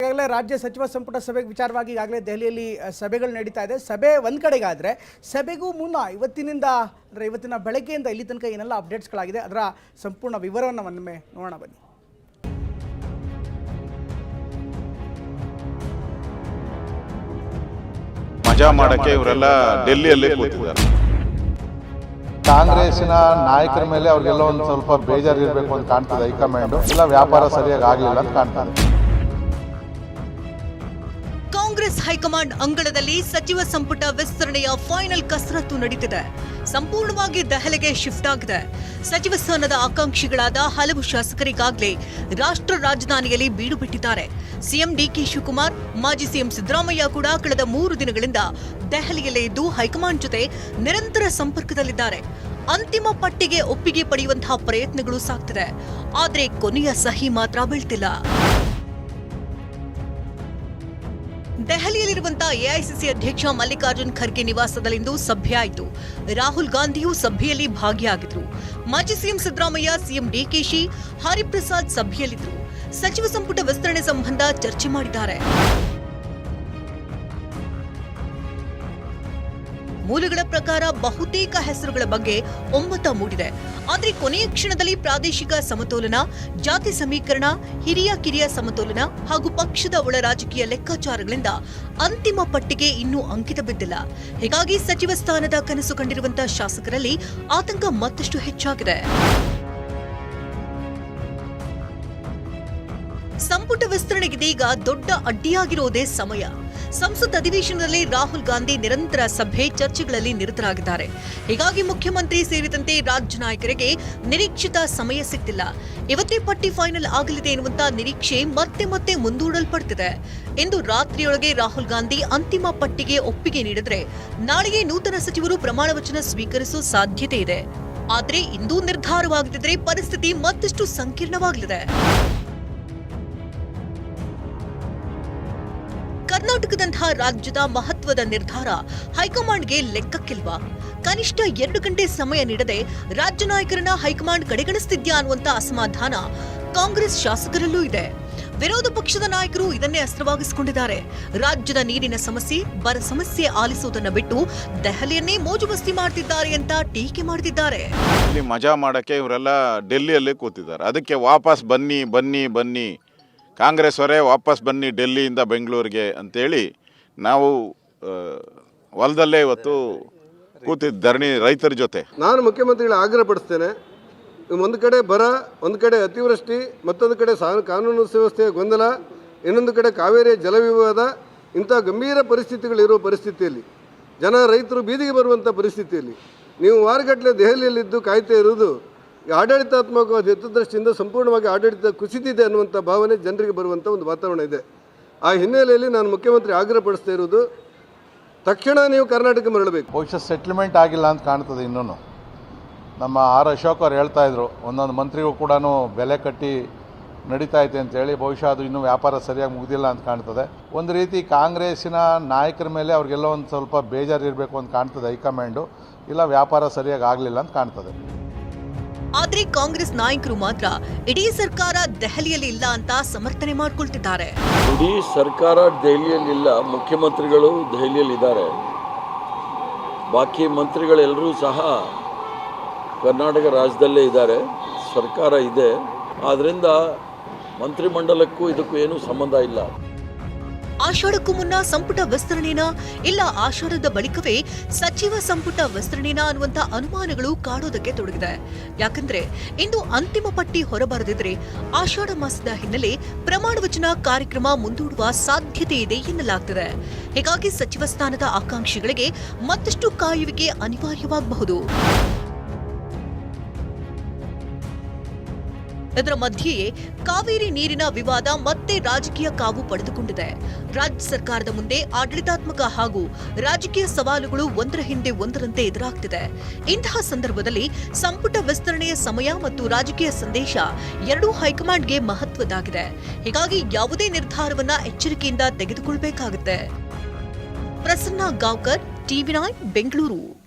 ಈಗಾಗಲೇ ರಾಜ್ಯ ಸಚಿವ ಸಂಪುಟ ಸಭೆಗೆ ವಿಚಾರವಾಗಿ ಈಗಾಗಲೇ ದೆಹಲಿಯಲ್ಲಿ ಸಭೆಗಳು ನಡೀತಾ ಇದೆ. ಸಭೆ ಒಂದು ಕಡೆಗಾದರೆ ಸಭೆಗೂ ಮುನ್ನ ಇವತ್ತಿನ ಬೆಳಗ್ಗೆಯಿಂದ ಇಲ್ಲಿ ತನಕ ಏನೆಲ್ಲ ಅಪ್ಡೇಟ್ಸ್ಗಳಾಗಿದೆ ಅದರ ಸಂಪೂರ್ಣ ವಿವರವನ್ನು ಒಮ್ಮೆ ನೋಡೋಣ ಬನ್ನಿ. ಮಜಾ ಮಾಡಕ್ಕೆ ಇವರೆಲ್ಲ ಡೆಲ್ಲಿಯಲ್ಲಿ ಕೂತಿದ್ದಾರೆ. ಕಾಂಗ್ರೆಸ್ಸಿನ ನಾಯಕರ ಮೇಲೆ ಅವ್ರಿಗೆಲ್ಲ ಒಂದು ಸ್ವಲ್ಪ ಬೇಜಾರು ಇರಬೇಕು ಅಂತ ಕಾಣ್ತದೆ. ಹೈಕಮಾಂಡ್ ಇಲ್ಲ ವ್ಯಾಪಾರ ಸರಿಯಾಗಿ ಆಗಲಿಲ್ಲ ಅಂತ ಕಾಣ್ತದೆ. ಕಾಂಗ್ರೆಸ್ ಹೈಕಮಾಂಡ್ ಅಂಗಳದಲ್ಲಿ ಸಚಿವ ಸಂಪುಟ ವಿಸ್ತರಣೆಯ ಫೈನಲ್ ಕಸರತ್ತು ನಡೀತಿದೆ. ಸಂಪೂರ್ಣವಾಗಿ ದೆಹಲಿಗೆ ಶಿಫ್ಟ್ ಆಗಿದೆ. ಸಚಿವ ಸ್ಥಾನದ ಆಕಾಂಕ್ಷಿಗಳಾದ ಹಲವು ಶಾಸಕರಿಗಾಗಲೇ ರಾಷ್ಟ್ರ ರಾಜಧಾನಿಯಲ್ಲಿ ಬೀಡು ಬಿಟ್ಟಿದ್ದಾರೆ. ಸಿಎಂ ಡಿಕೆ ಶಿವಕುಮಾರ್, ಮಾಜಿ ಸಿಎಂ ಸಿದ್ದರಾಮಯ್ಯ ಕೂಡ ಕಳೆದ 3 ದಿನಗಳಿಂದ ದೆಹಲಿಯಲ್ಲೇ ಇದ್ದು ಹೈಕಮಾಂಡ್ ಜೊತೆ ನಿರಂತರ ಸಂಪರ್ಕದಲ್ಲಿದ್ದಾರೆ. ಅಂತಿಮ ಪಟ್ಟಿಗೆ ಒಪ್ಪಿಗೆ ಪಡೆಯುವಂತಹ ಪ್ರಯತ್ನಗಳು ಸಾಗ್ತಿದೆ. ಆದರೆ ಕೊನೆಯ ಸಹಿ ಮಾತ್ರ ಬೀಳ್ತಿಲ್ಲ. ದೆಹಲಿಯಲ್ಲಿರುವಂತಹ ಎಐಸಿಸಿ ಅಧ್ಯಕ್ಷ ಮಲ್ಲಿಕಾರ್ಜುನ್ ಖರ್ಗೆ ನಿವಾಸದಲ್ಲಿಂದು ಸಭೆ ಆಯಿತು. ರಾಹುಲ್ ಗಾಂಧಿಯೂ ಸಭೆಯಲ್ಲಿ ಭಾಗಿಯಾಗಿದ್ರು. ಮಾಜಿ ಸಿಎಂ ಸಿದ್ದರಾಮಯ್ಯ, ಸಿಎಂ ಡಿಕೆಶಿ, ಹರಿಪ್ರಸಾದ್ ಸಭೆಯಲ್ಲಿದ್ದರು. ಸಚಿವ ಸಂಪುಟ ವಿಸ್ತರಣೆ ಸಂಬಂಧ ಚರ್ಚೆ ಮಾಡಿದ್ದಾರೆ. ಮೂಲಗಳ ಪ್ರಕಾರ ಬಹುತೇಕ ಹೆಸರುಗಳ ಬಗ್ಗೆ ಒಮ್ಮತ ಮೂಡಿದೆ. ಆದರೆ ಕೊನೆಯ ಕ್ಷಣದಲ್ಲಿ ಪ್ರಾದೇಶಿಕ ಸಮತೋಲನ, ಜಾತಿ ಸಮೀಕರಣ, ಹಿರಿಯ ಕಿರಿಯ ಸಮತೋಲನ ಹಾಗೂ ಪಕ್ಷದ ಒಳ ರಾಜಕೀಯ ಲೆಕ್ಕಾಚಾರಗಳಿಂದ ಅಂತಿಮ ಪಟ್ಟಿಗೆ ಇನ್ನೂ ಅಂಕಿತ ಬಿದ್ದಿಲ್ಲ. ಹೀಗಾಗಿ ಸಚಿವ ಸ್ಥಾನದ ಕನಸು ಕಂಡಿರುವಂತಹ ಶಾಸಕರಲ್ಲಿ ಆತಂಕ ಮತ್ತಷ್ಟು ಹೆಚ್ಚಾಗಿದೆ. ಸಂಪುಟ ವಿಸ್ತರಣೆಗಿದೀಗ ದೊಡ್ಡ ಅಡ್ಡಿಯಾಗಿರೋದೇ ಸಮಯ. ಸಂಸತ್ ಅಧಿವೇಶನದಲ್ಲಿ ರಾಹುಲ್ ಗಾಂಧಿ ನಿರಂತರ ಸಭೆ ಚರ್ಚೆಗಳಲ್ಲಿ ನಿರತರಾಗಿದ್ದಾರೆ. ಹೀಗಾಗಿ ಮುಖ್ಯಮಂತ್ರಿ ಸೇರಿದಂತೆ ರಾಜ್ಯ ನಾಯಕರಿಗೆ ನಿರೀಕ್ಷಿತ ಸಮಯ ಸಿಗ್ತಿಲ್ಲ. ಇವತ್ತೇ ಪಟ್ಟಿ ಫೈನಲ್ ಆಗಲಿದೆ ಎನ್ನುವಂತ ನಿರೀಕ್ಷೆ ಮತ್ತೆ ಮುಂದೂಡಲ್ಪಡ್ತಿದೆ. ಇಂದು ರಾತ್ರಿಯೊಳಗೆ ರಾಹುಲ್ ಗಾಂಧಿ ಅಂತಿಮ ಪಟ್ಟಿಗೆ ಒಪ್ಪಿಗೆ ನೀಡಿದ್ರೆ ನಾಳೆಗೆ ನೂತನ ಸಚಿವರು ಪ್ರಮಾಣ ವಚನ ಸ್ವೀಕರಿಸುವ ಸಾಧ್ಯತೆ ಇದೆ. ಆದರೆ ಇಂದು ನಿರ್ಧಾರವಾಗದಿದ್ರೆ ಪರಿಸ್ಥಿತಿ ಮತ್ತಷ್ಟು ಸಂಕೀರ್ಣವಾಗಲಿದೆ. ಕರ್ನಾಟಕದಂತಹ ರಾಜ್ಯದ ಮಹತ್ವದ ನಿರ್ಧಾರ ಹೈಕಮಾಂಡ್ಗೆ ಲೆಕ್ಕಕ್ಕಿಲ್ವಾ? ಕನಿಷ್ಠ 2 ಗಂಟೆ ಸಮಯ ನೀಡದೆ ರಾಜ್ಯ ನಾಯಕರನ್ನ ಹೈಕಮಾಂಡ್ ಕಡೆಗಣಿಸುತ್ತಿದ್ಯಾ ಅನ್ನುವಂತ ಅಸಮಾಧಾನ ಕಾಂಗ್ರೆಸ್ ಶಾಸಕರಲ್ಲೂ ಇದೆ. ವಿರೋಧ ಪಕ್ಷದ ನಾಯಕರು ಇದನ್ನೇ ಅಸ್ತ್ರವಾಗಿಸಿಕೊಂಡಿದ್ದಾರೆ. ರಾಜ್ಯದ ನೀರಿನ ಸಮಸ್ಯೆ, ಬರ ಸಮಸ್ಯೆ ಆಲಿಸುವುದನ್ನು ಬಿಟ್ಟು ದೆಹಲಿಯನ್ನೇ ಮೋಜು ಮಸ್ತಿ ಮಾಡ್ತಿದ್ದಾರೆ ಅಂತ ಟೀಕೆ ಮಾಡ್ತಿದ್ದಾರೆ. ಇಲ್ಲಿ ಮಜಾ ಮಾಡಕ್ಕೆ ಇವರೆಲ್ಲ ಡೆಲ್ಲಿಯಲ್ಲಿ ಕೂತಿದ್ದಾರೆ. ಅದಕ್ಕೆ ವಾಪಸ್ ಬನ್ನಿ ಕಾಂಗ್ರೆಸ್ ಅವರೇ ವಾಪಸ್ ಬನ್ನಿ ಡೆಲ್ಲಿಯಿಂದ ಬೆಂಗಳೂರಿಗೆ ಅಂತೇಳಿ ನಾವು ಹೊಲದಲ್ಲೇ ಇವತ್ತು ಕೂತಿದ್ದ ಧರಣಿ ರೈತರ ಜೊತೆ. ನಾನು ಮುಖ್ಯಮಂತ್ರಿಗಳ ಆಗ್ರಹ ಪಡಿಸ್ತೇನೆ. ಒಂದು ಕಡೆ ಬರ, ಒಂದು ಕಡೆ ಅತಿವೃಷ್ಟಿ, ಮತ್ತೊಂದು ಕಡೆ ಕಾನೂನು ಸುವ್ಯವಸ್ಥೆಯ ಗೊಂದಲ, ಇನ್ನೊಂದು ಕಡೆ ಕಾವೇರಿಯ ಜಲವಿವಾದ, ಇಂಥ ಗಂಭೀರ ಪರಿಸ್ಥಿತಿಗಳಿರುವ ಪರಿಸ್ಥಿತಿಯಲ್ಲಿ ರೈತರು ಬೀದಿಗೆ ಬರುವಂಥ ಪರಿಸ್ಥಿತಿಯಲ್ಲಿ ನೀವು ವಾರಗಟ್ಟಲೆ ದೆಹಲಿಯಲ್ಲಿದ್ದು ಕಾಯ್ತಾ ಇರುವುದು ಆಡಳಿತಾತ್ಮಕವಾದ ಹಿತದೃಷ್ಟಿಯಿಂದ ಸಂಪೂರ್ಣವಾಗಿ ಆಡಳಿತ ಕುಸಿದಿದೆ ಅನ್ನುವಂಥ ಭಾವನೆ ಜನರಿಗೆ ಬರುವಂಥ ಒಂದು ವಾತಾವರಣ ಇದೆ. ಆ ಹಿನ್ನೆಲೆಯಲ್ಲಿ ನಾನು ಮುಖ್ಯಮಂತ್ರಿ ಆಗ್ರಹ ಪಡಿಸ್ತಾ ಇರುವುದು, ತಕ್ಷಣ ನೀವು ಕರ್ನಾಟಕ ಮರಳಬೇಕು. ಬಹುಶಃ ಸೆಟ್ಲ್ಮೆಂಟ್ ಆಗಿಲ್ಲ ಅಂತ ಕಾಣ್ತದೆ. ಇನ್ನೂ ನಮ್ಮ ಆರ್ ಅಶೋಕ್ ಅವ್ರು ಹೇಳ್ತಾ ಇದ್ರು, ಒಂದೊಂದು ಮಂತ್ರಿಗೂ ಕೂಡ ಬೆಲೆ ಕಟ್ಟಿ ನಡೀತಾ ಐತೆ ಅಂತೇಳಿ. ಬಹುಶಃ ಅದು ಇನ್ನೂ ವ್ಯಾಪಾರ ಸರಿಯಾಗಿ ಮುಗಿದಿಲ್ಲ ಅಂತ ಕಾಣ್ತದೆ. ಒಂದು ರೀತಿ ಕಾಂಗ್ರೆಸ್ಸಿನ ನಾಯಕರ ಮೇಲೆ ಅವ್ರಿಗೆಲ್ಲ ಒಂದು ಸ್ವಲ್ಪ ಬೇಜಾರು ಇರಬೇಕು ಅಂತ ಕಾಣ್ತದೆ. ಹೈಕಮಾಂಡು ಇಲ್ಲ ವ್ಯಾಪಾರ ಸರಿಯಾಗಿ ಆಗಲಿಲ್ಲ ಅಂತ ಕಾಣ್ತದೆ. ಆದ್ರೆ ಕಾಂಗ್ರೆಸ್ ನಾಯಕರು ಮಾತ್ರ ಇಡೀ ಸರ್ಕಾರ ದೆಹಲಿಯಲ್ಲಿ ಇಲ್ಲ ಅಂತ ಸಮರ್ಥನೆ ಮಾಡ್ಕೊಳ್ತಿದ್ದಾರೆ. ಇಡೀ ಸರ್ಕಾರ ದೆಹಲಿಯಲ್ಲಿಲ್ಲ, ಮುಖ್ಯಮಂತ್ರಿಗಳು ದೆಹಲಿಯಲ್ಲಿದ್ದಾರೆ. ಬಾಕಿ ಮಂತ್ರಿಗಳೆಲ್ಲರೂ ಸಹ ಕರ್ನಾಟಕ ರಾಜ್ಯದಲ್ಲೇ ಇದ್ದಾರೆ. ಸರ್ಕಾರ ಇದೆ. ಆದ್ದರಿಂದ ಮಂತ್ರಿಮಂಡಲಕ್ಕೂ ಇದಕ್ಕೂ ಏನೂ ಸಂಬಂಧ ಇಲ್ಲ. ಆಷಾಢಕ್ಕೂ ಮುನ್ನ ಸಂಪುಟ ವಿಸ್ತರಣೆನಾ ಇಲ್ಲ ಆಷಾಢದ ಬಳಿಕವೇ ಸಚಿವ ಸಂಪುಟ ವಿಸ್ತರಣೆನಾ ಅನ್ನುವಂತ ಅನುಮಾನಗಳು ಕಾಡೋದಕ್ಕೆ ತೊಡಗಿದೆ. ಯಾಕಂದ್ರೆ ಇಂದು ಅಂತಿಮ ಪಟ್ಟಿ ಹೊರಬರದಿದ್ರೆ ಆಷಾಢ ಮಾಸದ ಹಿನ್ನೆಲೆ ಪ್ರಮಾಣ ವಚನ ಕಾರ್ಯಕ್ರಮ ಮುಂದೂಡುವ ಸಾಧ್ಯತೆ ಇದೆ ಎನ್ನಲಾಗ್ತಿದೆ. ಹೀಗಾಗಿ ಸಚಿವ ಸ್ಥಾನದ ಆಕಾಂಕ್ಷಿಗಳಿಗೆ ಮತ್ತಷ್ಟು ಕಾಯುವಿಕೆ ಅನಿವಾರ್ಯವಾಗಬಹುದು. ಇದರ ಮಧ್ಯೆಯೇ ಕಾವೇರಿ ನೀರಿನ ವಿವಾದ ಮತ್ತೆ ರಾಜಕೀಯ ಕಾವು ಪಡೆದುಕೊಂಡಿದೆ. ರಾಜ್ಯ ಸರ್ಕಾರದ ಮುಂದೆ ಆಡಳಿತಾತ್ಮಕ ಹಾಗೂ ರಾಜಕೀಯ ಸವಾಲುಗಳು ಒಂದರ ಹಿಂದೆ ಒಂದರಂತೆ ಎದುರಾಗ್ತಿದೆ. ಇಂತಹ ಸಂದರ್ಭದಲ್ಲಿ ಸಂಪುಟ ವಿಸ್ತರಣೆಯ ಸಮಯ ಮತ್ತು ರಾಜಕೀಯ ಸಂದೇಶ ಎರಡೂ ಹೈಕಮಾಂಡ್ಗೆ ಮಹತ್ವದ್ದಾಗಿದೆ. ಹೀಗಾಗಿ ಯಾವುದೇ ನಿರ್ಧಾರವನ್ನ ಎಚ್ಚರಿಕೆಯಿಂದ ತೆಗೆದುಕೊಳ್ಳಬೇಕಾಗುತ್ತೆ. ಪ್ರಸನ್ನ ಗಾಂವ್ಕರ್, TV9 ಬೆಂಗಳೂರು.